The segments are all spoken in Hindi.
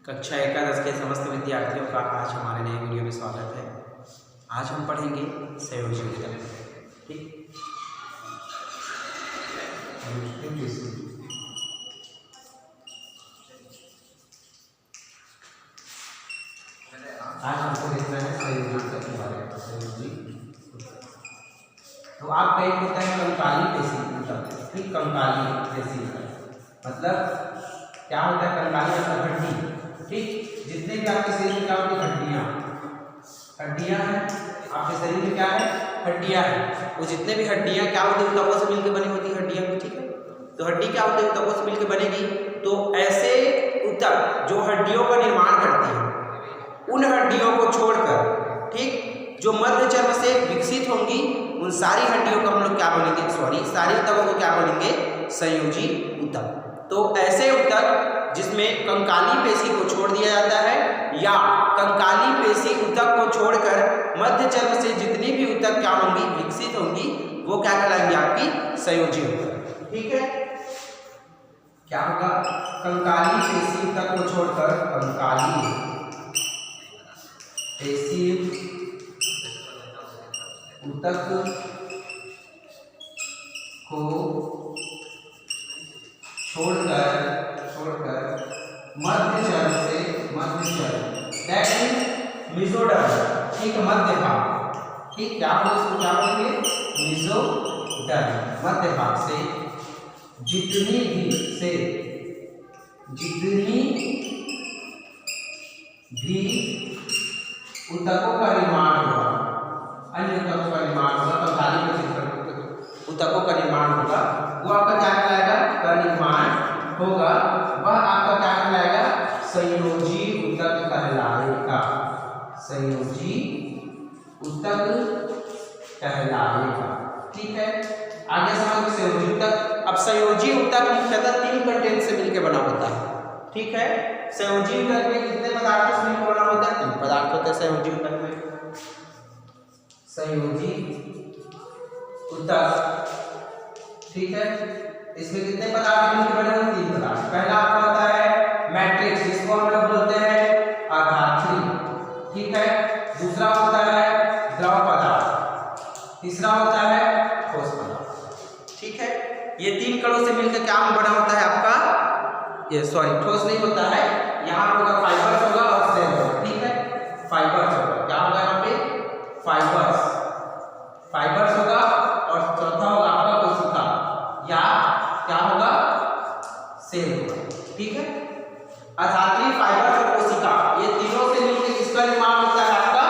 कक्षा एकादश के समस्त विद्यार्थियों का आज हमारे नए वीडियो में स्वागत है। आज हम पढ़ेंगे संयोजी उत्तर। ठीक, आज हमको देखना है संयोजी उत्तर के बारे में। संयोजी तो आपका एक होता है कंकाली पेशी उत्तर। ठीक, कंकाली पेशी मतलब क्या होता है? कंकाली मतलब हड्डी। ठीक, जितने भी आपके शरीर में क्या होती है? हड्डियां हैं। आपके शरीर में क्या है? हड्डियां हैं। वो जितने भी हड्डियां क्या होती है? ऊतकों से मिलकर बनी होती है हड्डियां भी। ठीक है, तो हड्डी क्या होती है? ऊतकों से मिलकर बनेगी। तो ऐसे ऊतक जो हड्डियों का निर्माण करती है, उन हड्डियों को छोड़कर ठीक जो मध्य चर्म से विकसित होंगी, उन सारी हड्डियों को हम लोग क्या बोलेंगे? सारी ऊतकों को क्या बोलेंगे? संयोजी ऊतक। तो ऐसे ऊतक जिसमें कंकाली पेशी को छोड़ दिया जाता है या कंकाली पेशी ऊतक को छोड़कर मध्य चर्म से जितनी भी ऊतक क्या होंगी? विकसित होंगी, वो क्या कहलाएंगी? आपकी संयोजी ऊतक। ठीक है, क्या होगा? कंकाली पेशी ऊतक को छोड़कर कंकाली पेशी ऊतक को छोड़कर मध्य चर्म दैट इज मेसोडर्म। ठीक, मध्य भाग। ठीक, क्या होगा? इसको क्या बोलेंगे? मेसोडर्म। मध्य भाग से जितनी भी ऊतकों का निर्माण होगा, अन्य ऊतकों का निर्माण होगा, कंकाली पेशी ऊतकों का निर्माण होगा, वो आपका क्या कहलाएगा? का निर्माण होगा, वह आपका क्या कहलाएगा? संयोजी ऊतक कहलाएगा। संयोजी ऊतक कहलाएगा। ठीक है, आगे समझो संयोजी ऊतक। अब संयोजी ऊतक मुख्यतः 3 कंटेंट से मिलकर बना होता है। ठीक है, संयोजी ऊतक में कितने पदार्थों से मिलकर बना होता है? 3 पदार्थ होते हैं संयोजी ऊतक में। संयोजी ऊतक, ठीक है, इसमें कितने पदार्थ मिलकर बने होते हैं? 3 पदार्थ। पहला आपका होता है मैट्रिक्स, जिसको हम लोग बोलते हैं आधात्री। ठीक है, दूसरा होता है द्रव पदार्थ, तीसरा होता है ठोस पदार्थ। ठीक है, ये 3 कणों से मिलकर क्या बना होता है आपका? ये ठोस नहीं होता है, यहाँ होगा फाइबर्स होगा और सेल होगा। ठीक है, फाइबर्स होगा। क्या होगा यहाँ पे? फाइबर्स होगा और चौथा होगा आपका कोशिका या क्या होगा? सेल होगा। ठीक है, आधात्री, फाइबर्स और कोशिका, ये तीनों से मिलकर किसका निर्माण होता है? आपका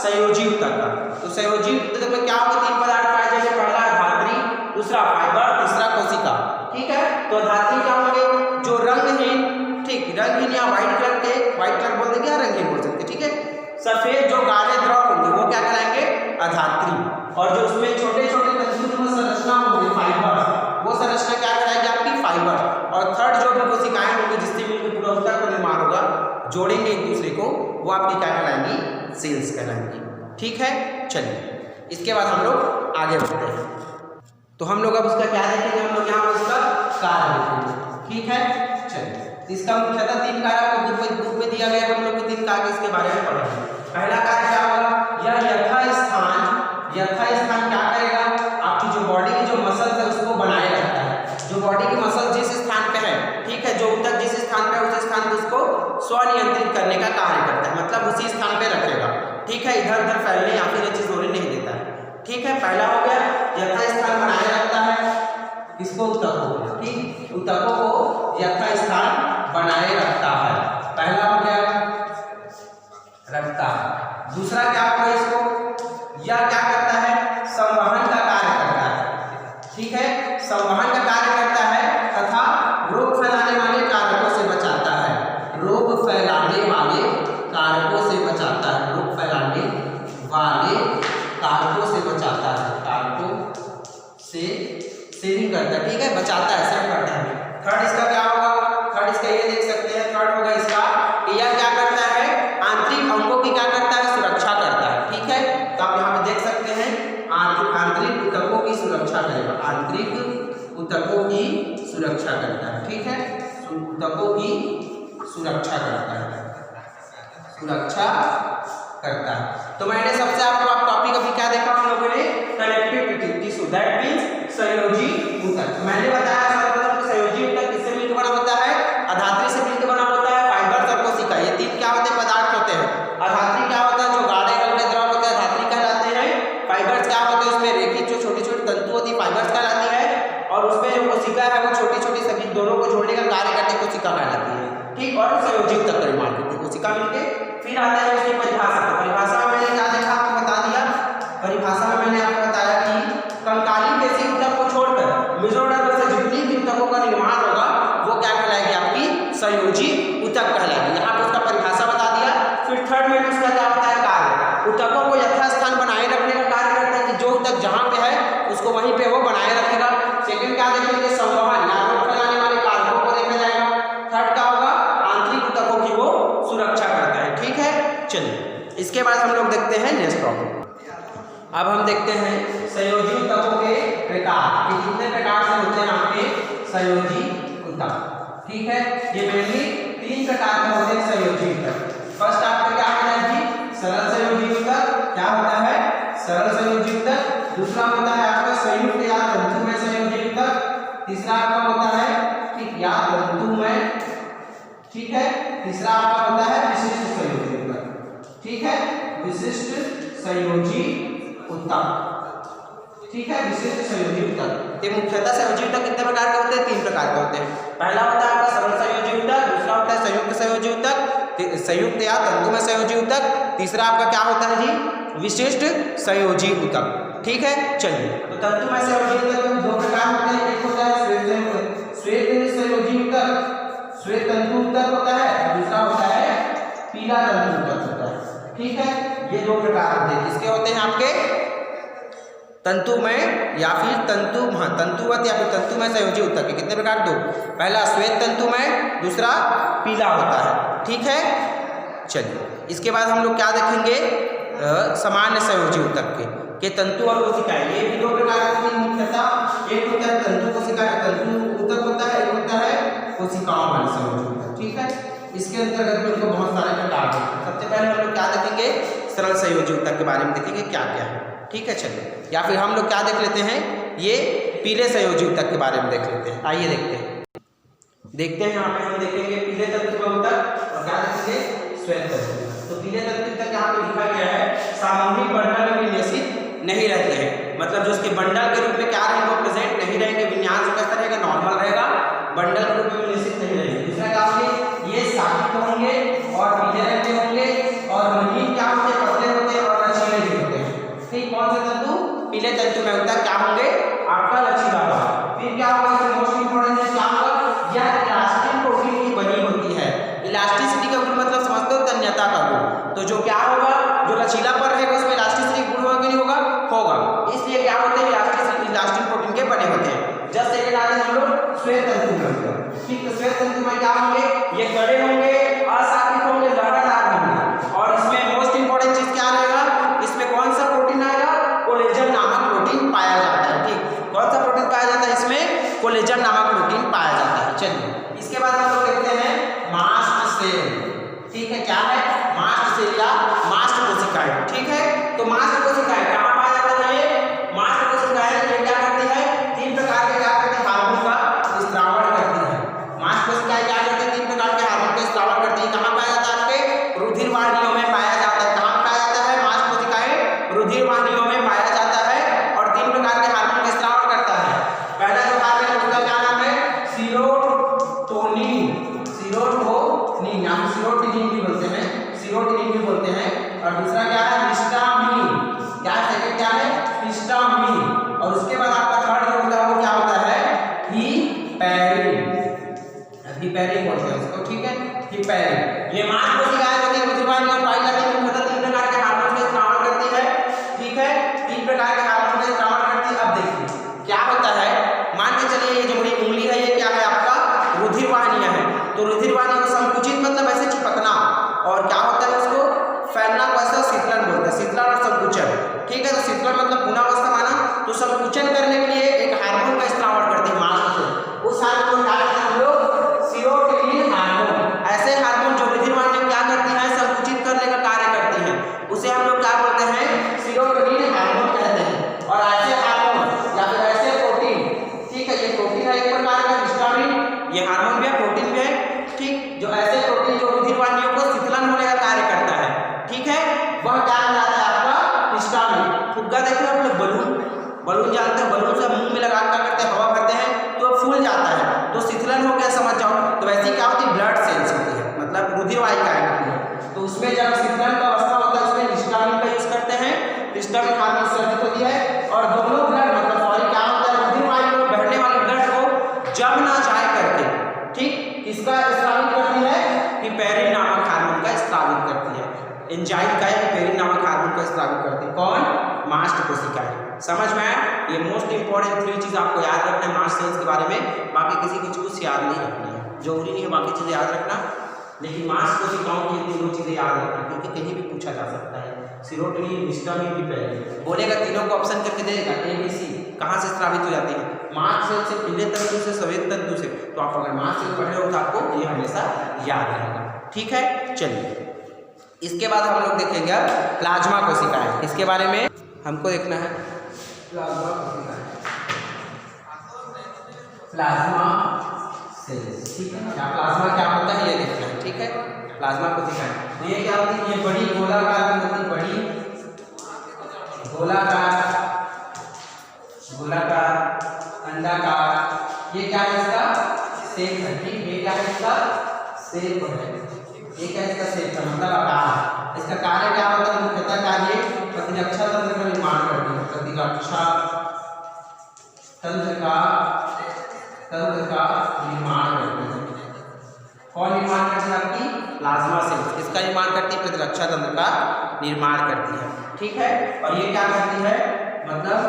संयोजी ऊतक का। तो संयोजी ऊतक में क्या होगा? 3 पदार्थ पाए जाएंगे। पहला आधात्री, दूसरा फाइबर, तीसरा कोशिका। ठीक है, तो आधात्री क्या होंगे? जो रंगहीन, ठीक, रंगहीन या व्हाइट कलर बोल देंगे या रंगहीन बोल सकते। ठीक है, सफेद जो गाढ़े द्रव होंगे वो क्या कहलाएंगे? आधात्री। और जो उसमें छोटे छोटे तंतुमय संरचना होंगे फाइबर, वो संरचना क्या कहलाएगी? आपकी फाइबर। और थर्ड जो भी कोशिकाएं होंगी जिससे मिलकर पूरा ऊतक का निर्माण होगा, जोड़ेंगे एक दूसरे को, वो आपकी क्या कहलाएंगी? सेल्स कहलाएंगी। ठीक है, चलिए इसके बाद हम लोग आगे बढ़ते हैं। तो हम लोग अब उसका क्या देखेंगे? हम लोग यहाँ पर उसका कार्य देखेंगे। ठीक है, चलिए इसका मुख्यतः 3 कार्य बुक में दिया गया है। हम लोग 3 कार्य इसके बारे में पढ़ेंगे। पहला कार्य क्या होगा? यह यथास्थान क्या करेगा? आपकी जो बॉडी की जो मसल है उसको बनाए रखता है। जो बॉडी की मसल जिस स्थान पे है, ठीक है, जो ऊतक जिस स्थान पे है उस स्थान पे उसको स्वनियंत्रित करने का कार्य करता है, मतलब उसी स्थान पे रखेगा। ठीक है, इधर उधर फैलने या फिर ये चीज होने नहीं देता है। ठीक है, पहला हो गया यथास्थान बनाए रखता है। इसको ऊतकों को, ठीक, ऊतकों को यथास्थान बनाए रखता है। पहला हो गया रखता है। दूसरा क्या होगा? इसको यह क्या करता है? संवहन का कार्य करता है। ठीक है, संवहन का कार्य करता है तथा रोग फैलाने वाले कारकों से बचाता है। रोग फैलाने वाले कारकों से बचाता है। रोग फैलाने वाले कारकों से बचाता है। कारकों से नहीं करता। ठीक है, बचाता है, सेव करता है। थर्ड इसका क्या होगा? थर्ड इसका ये देख सकते हैं। थर्ड होगा इसका यह क्या करता है? आंतरिक अंगों की क्या करता है? सुरक्षा करता है। ठीक है, तो आप यहाँ पे देख सकते हैं आंतरिक ऊतकों की सुरक्षा करेगा। आंतरिक ऊतकों की सुरक्षा करता है। ठीक है, ऊतकों की सुरक्षा करता है। सुरक्षा करता है। तो मैंने सबसे आपको टॉपिक अभी क्या देखा हम लोगों ने, कनेक्टिव टिश्यू, दैट मींस संयोजी ऊतक। मैंने बताया सर्वप्रथम कि संयोजी ऊतक किससे मिलकर बना होता है, अधात्री से मिलकर बना होता है, फाइबर्स और कोशिका, ये तीन क्या होते हैं, पदार्थ होते हैं। अधात्री क्या होता है, जो गाढ़े हल्के द्रव होते हैं, अधात्री कहलाते हैं। फाइबर्स क्या होते हैं, उसमें रेखित जो छोटी छोटी तंतु होती है, फाइबर्स कहलाती है। और उसमें जो कोशिका है वो छोटी छोटी सभी दोनों को जोड़ने का कार्य करती कोशिका कहलाती है, ठीक। और संयोजी ऊतक का निर्माण करती है कोशिका मिलकर। फिर आता है उसकी परिभाषा। परिभाषा में मैंने क्या देखा आपको बता दिया। परिभाषा में मैंने आपको बताया कि कंकाली पेशी ऊतक को छोड़कर मेसोडर्म से जितनी भी ऊतकों का निर्माण होगा वो क्या कहलाएगी, आपकी संयोजी ऊतक कहलाएगी। यहाँ पर उसका परिभाषा बता दिया। फिर थर्ड में उसका क्या होता है, कार्य। ऊतकों को यथास्थान बनाए रखने का कार्य करता है कि जो ऊतक जहाँ पे है उसको वहीं पे वो बनाए रखेगा। सेकंड क्या देखेंगे, संवहन या रोग फैलाने वाले कारकों को देखा जाएगा। थर्ड क्या होगा, आंतरिक ऊतकों की वो सुरक्षा करता है, ठीक है। चलिए इसके बाद हम लोग देखते हैं नेक्स्ट टॉपिक। अब हम देखते हैं संयोजी ऊतकों के प्रकार, कि कितने प्रकार से होते हैं आपके संयोजी ऊतक, ठीक है। ये मेनली 3 प्रकार के होते हैं संयोजी ऊतक। फर्स्ट आपका क्या होता है जी, सरल संयोजी ऊतक। क्या होता है, सरल संयोजी ऊतक। दूसरा होता है आपका संयुक्त या तंतुमय संयोजी ऊतक। तीसरा आपका होता है ठीक या तंतुमय, ठीक है। तीसरा आपका होता है विशिष्ट संयोजी ऊतक, ठीक है, विशिष्ट संयोजी ऊतक, ठीक है, विशिष्ट संयोजी ऊतक। ये मुख्यतः संयोजी ऊतक कितने प्रकार के होते हैं, 3 प्रकार के होते हैं। पहला होता है आपका सरल संयोजी ऊतक, दूसरा होता है संयुक्त संयोजी ऊतक, संयुक्त या तंतुमय संयोजी ऊतक, तीसरा आपका क्या होता है जी, विशिष्ट संयोजी ऊतक, ठीक है। चलिए तो तंतुमय संयोजी ऊतक में 2 प्रकार होते हैं। एक होता है श्वेत संयोजी ऊतक, श्वेत तंतु ऊतक होता है, और दूसरा होता है पीला तंतु ऊतक होता है, ठीक है। ये 2 प्रकार होते हैं। किसके होते हैं आपके, तंतुमय या फिर तंतुवत या फिर तंतुमय संयोजी ऊतक के कितने प्रकार, 2। पहला श्वेत तंतुमय, दूसरा पीला होता है, ठीक है। चलिए इसके बाद हम लोग क्या देखेंगे, सामान्य संयोजी ऊतक के तंतु और कोशिकाएं। ये भी 2 प्रकार की मुख्यतः, एक होता है तंतु कोशिका तंतु ऊतक होता है, एक होता है कोशिकाओं वाले संयोजी ऊतक, ठीक है। इसके अंतर्गत में इनको बहुत सारे प्रकार हैं। सबसे पहले हम लोग क्या देखेंगे, सरल संयोजी ऊतक के बारे में देखेंगे क्या क्या है, ठीक है। चलिए या फिर हम लोग क्या देख लेते हैं, ये पीले संयोजी ऊतक के बारे में देख लेते हैं। आइए देखते हैं यहाँ पे हम देखेंगे पीले तंतु ऊतक और क्या देखेंगे, श्वेत तंतु। तो पीले तंतु ऊतक यहाँ पे लिखा गया है सामूहिक बंडल में विन्यासित नहीं रहते हैं, मतलब जो उसके बंडल के रूप में क्या रहेंगे, वो प्रेजेंट नहीं रहेंगे। विन्यास कैसा रहेगा, नॉर्मल रहेगा, बंडल के रूप में विन्यासित नहीं रहेंगे। दूसरा क्या होंगे, ये शाखित होंगे और पीले रंग के होंगे, और महीन क्या होते हैं, पतले होते हैं और लचीले भी होते हैं, ठीक। कौन से तंतु, पीले तंतु में ऊतक क्या होंगे, आपका लचीला होगा। फिर क्या होगा, मोस्ट इंपोर्टेंट है क्या होगा, यह इलास्टिक प्रोटीन की बनी होती है। इलास्टिसिटी का गुण मतलब समझते हो, तन्यता का गुण। तो जो क्या होगा, जो लचीलापन रहेगा उसमें इलास्टिसिटी गुण होगा कि नहीं होगा, होगा। इसलिए क्या होते हैं, इलास्टिक प्रोटीन के बने होते हैं। जस्ट सेकंड आते हैं हम लोग श्वेत तंतु में, ठीक। तो श्वेत तंतु में क्या होंगे, ये कड़े होंगे, अशाखित होंगे, लहरादार होंगे। और इसमें मोस्ट इंपोर्टेंट चीज क्या रहेगा, इसमें कौन सा प्रोटीन आएगा, कोलेजन नामक प्रोटीन पाया जाता है, ठीक। कौन सा प्रोटीन पाया जाता है, इसमें कोलेजन नामक प्रोटीन पाया जाता है। चलिए इसके बाद हम लोग देखते हैं मास्ट सेल, ठीक है। क्या है, मास्ट सेल या मास्ट कोशिकाएं, ठीक है। तो मास्ट कोशिकाएं कहाँ पाया जाता है, मास्ट कोशिकाएं ये क्या करती है, 3 प्रकार के क्या करती है, हार्मोन का स्रावन करती है। मास्ट कोशिकाएं क्या करती है, 3 प्रकार के हार्मोन का स्रावन करती है। कहाँ पाया जाता है, आपके रुधिर वाहिनियों में पाया जाता है। कहाँ पाया जाता है, मास्ट कोशिकाएं रुधिर वाहिनियों में पाया जाता है और 3 प्रकार के हार्मोन का स्रावन करता है। पहला जो हार्मोन है उसका क्या नाम है, सीरोटोनिन, सीरोटोनिन या सीरोटिनिन भी बोलते हैं, सीरोटिनिन भी बोलते हैं। और दूसरा क्या है, हिस्टामिन, क्या सेकंड क्या है, हिस्टामिन। और उसके बाद आपका थर्ड जो होता है वो क्या होता है, हिपैरिन, हिपैरिन बोलते हैं इसको, ठीक है, हिपैरिन। ये मांस कोशिकाएं होती है, रुधिर वाहिनी में पाई जाती है, मुख्यतः 3 प्रकार के हार्मोन का स्रावन करती है, ठीक है। 3 प्रकार के हार्मोन का स्रावन करती है। अब देखिए क्या होता है, मान के चलिए ये जो बड़ी उंगली है ये क्या है, आपका रुधिर वाहिनियां है। तो रुधिर वाहिनी को संकुचित मतलब ऐसे चिपकना, और क्या होता है उसको फैलना को ऐसा शीतलन बोलते हैं, शीतलन और संकुचन, ठीक है। तो शीतलन मतलब गुणावस्था माना, तो संकुचन करने के लिए एक हार्मोन का स्रावन करते हैं मांस से। उस हार्मोन को क्या कहते हैं हम लोग, सीरोटिनिन हार्मोन। ऐसे हार्मोन जो रुधिर वाहिनी क्या करती है, संकुचित रुधिर वाहिकाएं होती है। तो उसमें जब शीतलन का अवस्था होता है उसमें हिस्टामिन का यूज करते हैं, हिस्टामिन हार्मोन उत्सर्जित होती है और दोनों ब्लड मतलब सॉरी क्या होता है रुधिर वाहिका में बहने वाले ब्लड को जम ना जाए करके, ठीक, इसका स्रावित करती है हिपैरिन नामक हार्मोन का स्रावित करती है। एंजाइम का हिपैरिन नामक हार्मोन का स्रावित करती है कौन? मास्ट कोशिकाएं। समझ में आया? ये मोस्ट इंपॉर्टेंट 3 चीज आपको याद रखना है मास्ट सेल्स के बारे में, बाकी किसी कुछ याद नहीं रखना है, जरूरी नहीं है बाकी चीजें याद रखना, लेकिन मास्ट कोशिकाओं की 3 चीजें याद रखना क्योंकि कहीं भी पूछा जा सकता है। सीरोटोनिन, हिस्टामिन, हिपैरिन बोलेगा, तीनों को ऑप्शन करके देगा ABC, कहाँ से स्रावित हो जाते हैं? मास्ट सेल से, पीले तंतु से, श्वेत तंतु से। तो आप अगर मास्ट सेल पढ़ रहे हो तो आपको ये हमेशा याद रहेगा, ठीक है। चलिए इसके बाद हम लोग देखेंगे अब प्लाज्मा कोशिकाएं। इसके बारे में हमको देखना है प्लाज्मा कोशिकाएं, प्लाज्मा सेल्स, ठीक है। क्या प्लाज्मा क्या होता है ये देखना है, ठीक है। प्लाज्मा कोशिकाएं तो ये क्या होती है? ये बड़ी गोलाकार होती है, बड़ी गोलाकार अंडाकार। ये क्या है? इसका शेप है, ठीक। ये क्या है? इसका शेप है। ये क्या है? इसका शेप है मतलब आकार। इसका कार्य क्या होता है? मुख्यतः कार्य प्रतिरक्षा तंत्र का निर्माण करती है, प्रतिरक्षा तंत्र का निर्माण करती है। कौन निर्माण करती है? आपकी प्लाज्मा सेल्स इसका निर्माण करती है, प्रतिरक्षा तंत्र का निर्माण करती है, ठीक है। और ये क्या करती है? मतलब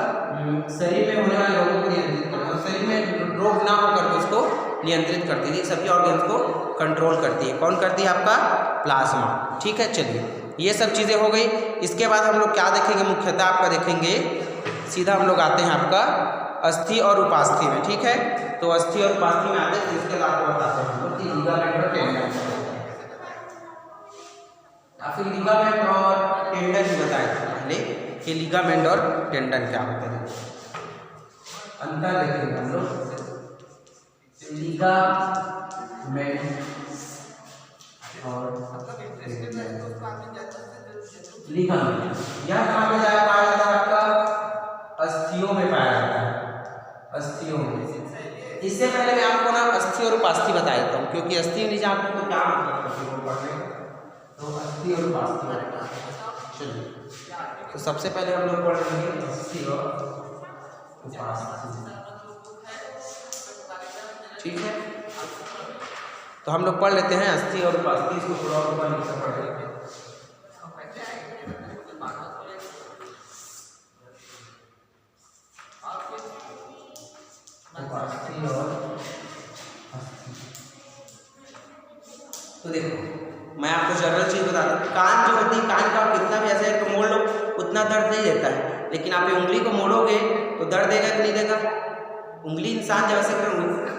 शरीर में होने वाले रोगों को नियंत्रित करती है, शरीर में रोग ना होकर के उसको नियंत्रित करती है, सभी ऑर्गन्स को कंट्रोल करती है। कौन करती है? आपका प्लाज्मा, ठीक है। चलिए ये सब चीज़ें हो गई। इसके बाद हम लोग क्या देखेंगे? मुख्यतः आपका देखेंगे, सीधा हम लोग आते हैं आपका अस्थि और उपास्थि में, ठीक है। तो अस्थि और उपास्थि में आते हैं तो इसके आपको बताते हैं लिगामेंट और टेंडन। फिर लिगामेंट और टेंडन भी बताए थे पहले कि लिगामेंट और टेंडन क्या होते हैं, अंतर देखेंगे हम लोग। लिगामेंट और लिगामेंट यह कहाँ पे पाया जाता है? आपका अस्थियों में पाया जाता है, अस्थियों में। इससे पहले मैं आपको ना अस्थि और उपास्थि बता देता हूँ क्योंकि अस्थि नहीं जानते तो क्या मतलब पढ़ने, तो अस्थि और उपास्थि। चलिए तो सबसे पहले हम लोग पढ़ लेंगे अस्थि और उपास्थि, ठीक है। तो हम लोग पढ़ लेते हैं अस्थि और उपास्थि, इसको थोड़ा और ऊपर नीचे पढ़ लेते हैं। उपास्थि और तो देखो मैं आपको जनरल चीज बता दूं, कान जो होती है, कान का कितना भी ऐसे तो मोड़ लो उतना दर्द नहीं देता है, लेकिन आप उंगली को मोड़ोगे तो दर्द देगा कि नहीं देगा? उंगली इंसान जब ऐसे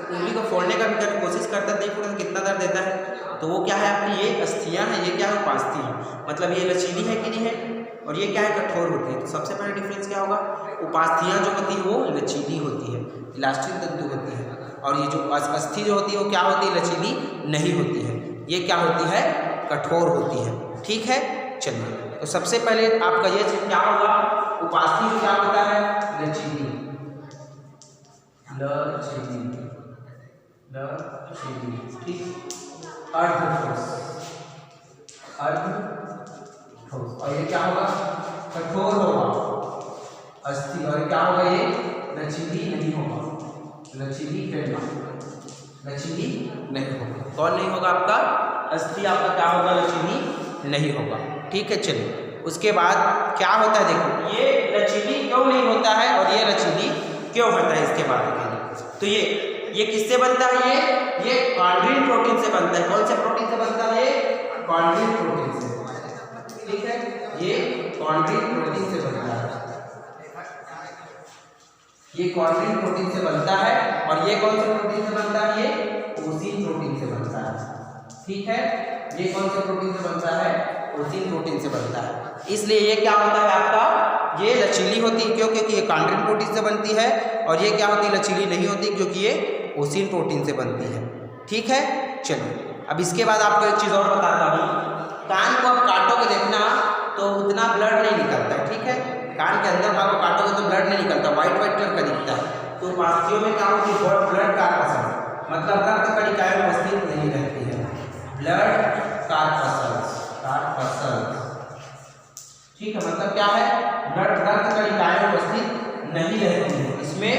उंगली को फोड़ने का भी कोशिश करता है, देखो कितना दर्द देता है। तो वो क्या है? आपकी ये अस्थियां हैं, ये क्या है? उपास्थि है। मतलब ये लचीली है कि नहीं है, और ये क्या है? कठोर होती है। तो सबसे पहले डिफरेंस क्या होगा? उपास्थियां जो होती है वो लचीली होती है, इलास्टिक तंतु होती है, और ये जो अस्थि जो होती है वो क्या होती है? लचीली नहीं होती है, ये क्या होती है? कठोर होती है, ठीक है। चलिए तो सबसे पहले आपका ये क्या होगा? उपास्थि जो क्या होता है? लचीली, ठीक। अर्धठोस, और ये क्या होगा? कठोर होगा अस्थि, और क्या होगा? ये लचीली नहीं होगा, लचीली नहीं होगा। कौन नहीं होगा? आपका अस्थि आपका क्या होगा? लचीली नहीं होगा, ठीक है। चलिए उसके बाद क्या होता है? देखो ये लचीली क्यों नहीं होता है और ये लचीली क्यों होता है, इसके बारे में। तो ये किससे बनता है? ये कॉन्ड्रिन प्रोटीन से बनता है। कौन से प्रोटीन से बनता है? ये कॉन्ड्रिन प्रोटीन से, ठीक है। ये कॉन्ड्रिन प्रोटीन से बनता है, ये कॉन्ड्रिन प्रोटीन से बनता है। और ये कौन से प्रोटीन से बनता है? ये ओसिन प्रोटीन से बनता है, ठीक है। ये कौन से प्रोटीन से बनता है? ओसिन प्रोटीन से बनता है। इसलिए ये क्या होता है? आपका ये लचीली होती है क्यों? क्योंकि ये कॉन्ड्रिन प्रोटीन से बनती है। और ये क्या होती है? लचीली नहीं होती क्योंकि ये ओसिन प्रोटीन से बनती है, ठीक है। चलिए अब इसके बाद आपको एक चीज़ और बताता हूँ। कान को आप काटोगे देखना तो उतना ब्लड नहीं निकलता है, ठीक है। कान के अंदर भाग को काटोगे तो ब्लड नहीं निकलता, व्हाइट कलर का दिखता है। तो उपास्थियों में क्या होती है? ब्लड का आकर्षण, मतलब रक्त कणिकाएं उपस्थित नहीं रहती है, ब्लड का ठीक है, मतलब क्या है, रक्त कणिकाएं उपस्थित नहीं रहती है इसमें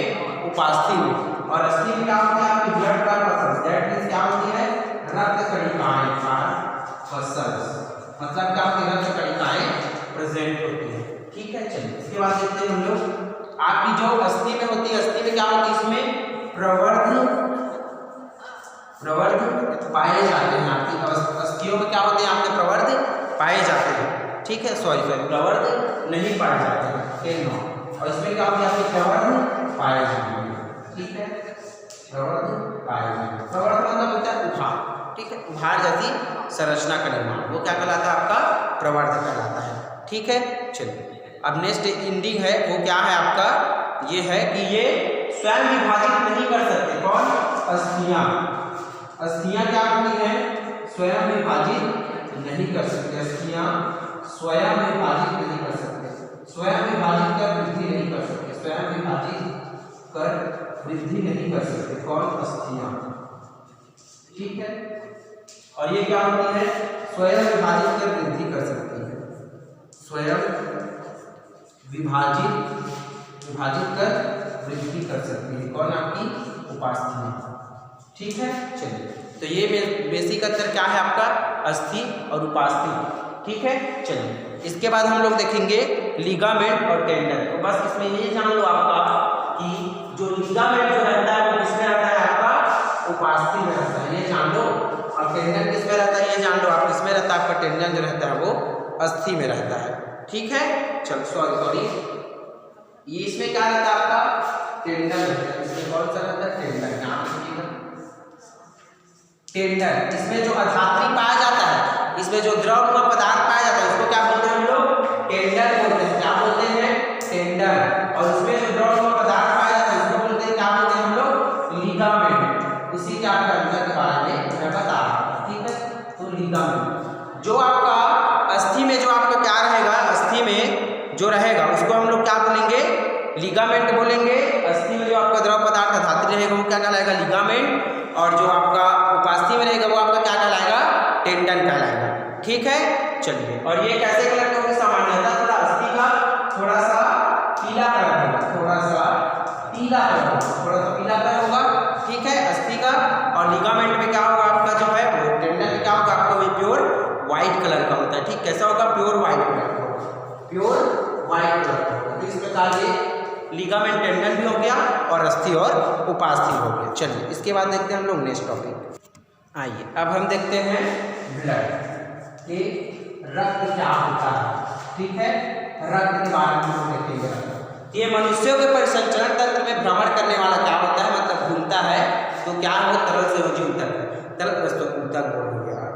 उपास्थि में। और अस्थि में क्या होती है आपकी ब्लड कॉर्पस्कल्स, दैट मींस क्या होती है रक्त कणिकाएं कॉर्पस्कल्स, मतलब क्या होती है रक्त कणिकाएं प्रेजेंट होती है। ठीक है, चलिए इसके बाद देखते हैं हम लोग आपकी जो अस्थि में होती है, अस्थि में क्या होती है, इसमें प्रवर्ध पाए जाते हैं। आपकी अस्थियों में क्या होते हैं, आपके प्रवर्ध पाए जाते हैं। ठीक है, सॉरी प्रवर्ध नहीं पाए जाते हैं, और इसमें क्या होती है आपके प्रवर्ध पाए जाते हैं। ठीक है, प्रवर्ध पाए जाते हैं, प्रवर्ध मतलब होता है उभार। ठीक है, उभार जैसी संरचना का निर्माण, वो क्या कहलाता है आपका प्रवर्ध कहलाता है। ठीक है, चलिए अब नेक्स्ट इंडिंग है वो क्या है आपका, ये है कि ये स्वयं विभाजित नहीं कर सकते। कौन, अस्थियां। अस्थियां क्या होती हैं, स्वयं विभाजित नहीं कर सकते। अस्थियां स्वयं विभाजित नहीं कर सकते, स्वयं विभाजित कर वृद्धि नहीं कर सकते, स्वयं विभाजित कर वृद्धि नहीं कर सकते। कौन, अस्थियां। ठीक है, और ये क्या होती है, स्वयं विभाजित कर वृद्धि कर सकती है, स्वयं विभाजित कर वृद्धि कर सकती है। कौन, आपकी उपास्थि। ठीक है, चलिए तो ये बेसिक अंतर क्या है आपका, अस्थि और उपास्थि। ठीक है, चलिए इसके बाद हम लोग देखेंगे लिगामेंट और टेंडन। तो बस इसमें ये जान लो आपका कि जो लिगामेंट जो रहता है वो किसमें रहता है आपका, उपास्थि में रहता है, ये जान लो। और टेंडन किसमें रहता है, ये जान लो आप, किसमें रहता है आपका टेंडन जो रहता है वो अस्थि में रहता है। ठीक है, चलो सॉरी ये इसमें क्या रहता है आपका, टेंडन रहता है। इसमें कौन सा रहता है, टेंडन। यहाँ टेंडन, इसमें जो अधात्री पाया जाता है, इसमें जो द्रव का पदार्थ पाया जाता है उसको क्या बोलते हैं हम लोग, टेंडन बोलते हैं। क्या बोलते हैं, टेंडन। और उसमें जो द्रव का पदार्थ पाया जाता है उसको बोलते हैं, क्या बोलते हैं हम लोग, लिगामेंट। उसी के आपके अंदर के बारे में मैं बता रहा हूँ। ठीक है, तो लिगामेंट जो आपका अस्थि में जो आपका क्या रहेगा, अस्थि में जो रहेगा उसको हम लोग क्या बोलेंगे, लिगामेंट बोलेंगे। अस्थि में जो आपका द्रव पदार्थ धात्री रहेगा वो क्या कहलाएगा, लिगामेंट। और जो आपका उपास्थि में रहेगा वो आपका क्या कहलाएगा, टेंडन कहलाएगा। ठीक है, चलिए और ये कैसे कलर का होगा, सामान्यतः थोड़ा अस्थि का थोड़ा सा पीला कलर होगा, थोड़ा सा पीला कलर होगा। ठीक है, अस्थि का। और लिगामेंट में क्या होगा आपका जो है वो, टेंडन में क्या होगा आपका, वो प्योर व्हाइट कलर का होता है। ठीक, कैसा होगा, प्योर व्हाइट कलर का होगा, प्योर व्हाइट कलर का होगा। तो इस प्रकार ये लिगामेंट टेंडन भी हो गया और अस्थि और उपास्थि हो गया। चलिए इसके बाद देखते हैं हम लोग नेक्स्ट टॉपिक। आइए अब हम देखते हैं ब्लड कि रक्त क्या होता है। ठीक है, रक्त के बारे में हम देखेंगे। ये मनुष्यों के परिसंचरण तंत्र में भ्रमण करने वाला क्या होता है, मतलब घूमता है तो क्या हो, तरल संयोजी ऊतक,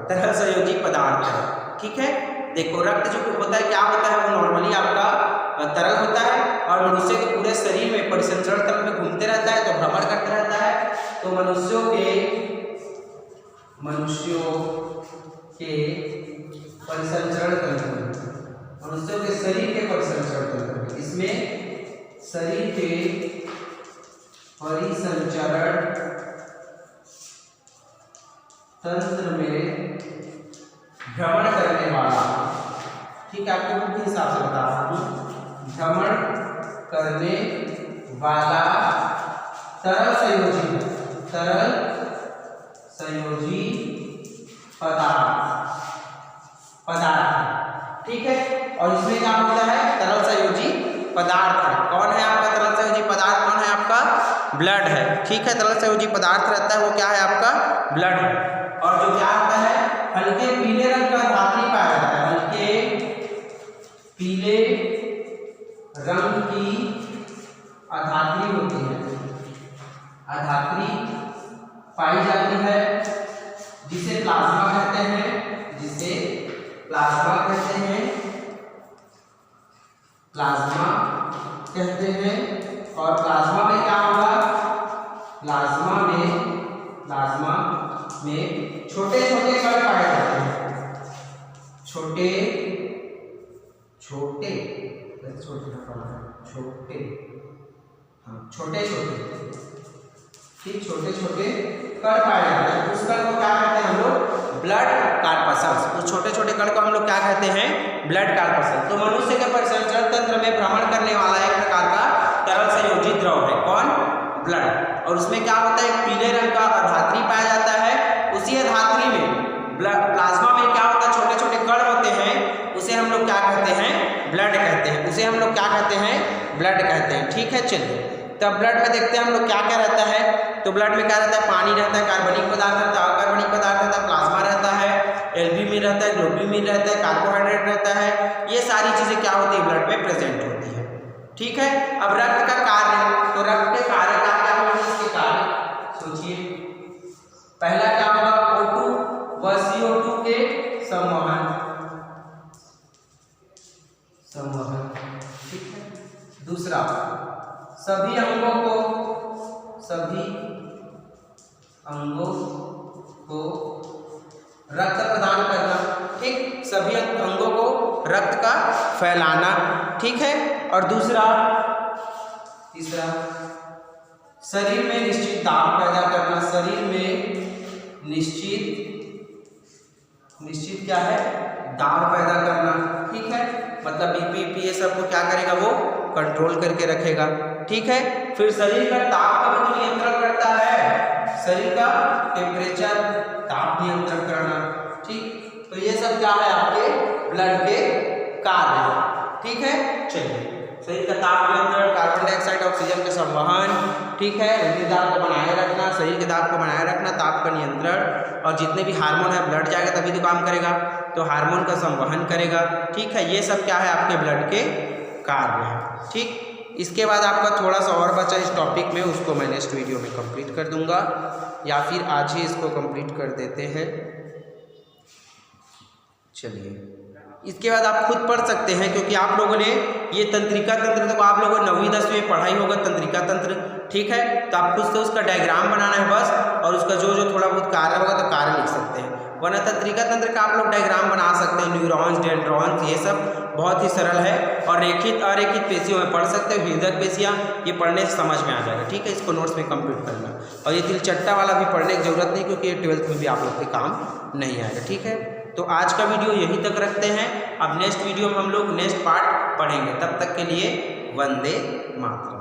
तरल संयोजी पदार्थ है। ठीक है, देखो रक्त जो होता है क्या होता है, वो नॉर्मली आपका तरल होता है और मनुष्य के पूरे शरीर में परिसंचरण तंत्र में घूमते रहता है, तो भ्रमण करता रहता है। तो मनुष्यों के परिसंचरण तंत्र, मनुष्यों के शरीर के परिसंचरण तंत्र, इसमें शरीर के परिसंचरण तंत्र में भ्रमण करने वाला, ठीक है, आपके बुक के हिसाब से बता रहा हूँ, भ्रमण करने वाला तरल संयोजी पदार्थ। ठीक है, और इसमें क्या होता है, तरल संयोजी पदार्थ है। कौन है आपका तरल संयोजी पदार्थ, कौन है आपका, ब्लड है। ठीक है, तरल संयोजी पदार्थ रहता है वो क्या है आपका, ब्लड है। और जो क्या होता है, हल्के पीले रंग का धात्री पाया जाता है, हल्के पीले रंग की अधात्री होती है, अधात्री पाई जाती है, जिसे प्लाज्मा कहते हैं, और प्लाज्मा में क्या होगा, प्लाज्मा में छोटे छोटे कण पाए जाते हैं, छोटे कण पाए जाते हैं। उस कण को क्या कहते हैं हम लोग, ब्लड कार्पसल्स, उस छोटे छोटे कण को हम लोग क्या कहते हैं, ब्लड कार्पसल्स। तो मनुष्य के परिसंचरण तंत्र में भ्रमण करने वाला एक प्रकार का तरल संयोजित द्रव है, कौन, ब्लड। और उसमें क्या होता है, एक पीले रंग का अधात्री पाया जाता है। उसी अधात्री में प्लाज्मा में क्या होता है, छोटे छोटे कण होते हैं, उसे हम लोग क्या कहते हैं, ब्लड कहते हैं, उसे हम लोग क्या कहते हैं, ब्लड कहते हैं। ठीक है, चलिए तब ब्लड में देखते हैं हम लोग क्या क्या रहता है। तो ब्लड में क्या रहता है, पानी रहता है, कार्बनिक पदार्थ रहता है, अकार्बनिक पदार्थ रहता है, प्लाज्मा रहता है, एल्ब्यूमिन रहता है, ग्लोब्यूमिन रहता है, कार्बोहाइड्रेट रहता है। ये सारी चीजें क्या होती है, ब्लड में प्रेजेंट होती है। ठीक है, अब रक्त का कार्य, तो रक्त के कार्य का क्या होगा, इसके कार्य सोचिए। पहला क्या होगा, O2 व CO2 के संवहन, ठीक है। दूसरा, सभी अंगों को रक्त प्रदान करना, ठीक, सभी अंगों को रक्त का फैलाना, ठीक है। और तीसरा, शरीर में निश्चित दाब पैदा करना, शरीर में निश्चित क्या है, दाब पैदा करना, ठीक है। मतलब बीपी ये सब को क्या करेगा, वो कंट्रोल करके रखेगा, ठीक है। फिर शरीर का ताप का भी नियंत्रण करता है, शरीर का टेम्परेचर, ताप नियंत्रण करना, ठीक। तो ये सब क्या है, आपके ब्लड के कार्य, ठीक है। चलिए, शरीर का ताप नियंत्रण, कार्बन डाइऑक्साइड ऑक्सीजन का संवहन, ठीक है, हृदय दाब को बनाए रखना, शरीर के दाब को बनाए रखना, ताप का नियंत्रण, और जितने भी हार्मोन है, ब्लड जाएगा तभी तो काम करेगा, तो हार्मोन का संवहन करेगा, ठीक है। ये सब क्या है, आपके ब्लड के कार्य है, ठीक। इसके बाद आपका थोड़ा सा और बचा इस टॉपिक में, उसको मैं नेक्स्ट वीडियो में कंप्लीट कर दूंगा, या फिर आज ही इसको कंप्लीट कर देते हैं। चलिए, इसके बाद आप खुद पढ़ सकते हैं, क्योंकि आप लोगों ने ये तंत्रिका तंत्र तो आप लोगों ने 9वीं 10वीं में पढ़ाई होगा, तंत्रिका तंत्र, ठीक है। तो आप खुद से उसका डायग्राम बनाना है बस, और उसका जो थोड़ा बहुत कार्य होगा तो कार्य लिख सकते हैं, वरना तंत्रिका तंत्र का आप लोग डायग्राम बना सकते हैं, न्यूरॉन्स, डेंड्रॉन्स, ये सब बहुत ही सरल है। और रेखित अरेखित पेशियों में पढ़ सकते हो, हृदय पेशियाँ, ये पढ़ने से समझ में आ जाएगा, ठीक है। इसको नोट्स में कंप्लीट करना, और ये तिलचट्टा वाला भी पढ़ने की जरूरत नहीं, क्योंकि ये 12th में भी आप लोग के काम नहीं आएगा, ठीक है। तो आज का वीडियो यहीं तक रखते हैं, अब नेक्स्ट वीडियो में हम लोग नेक्स्ट पार्ट पढ़ेंगे, तब तक के लिए वंदे मातरम।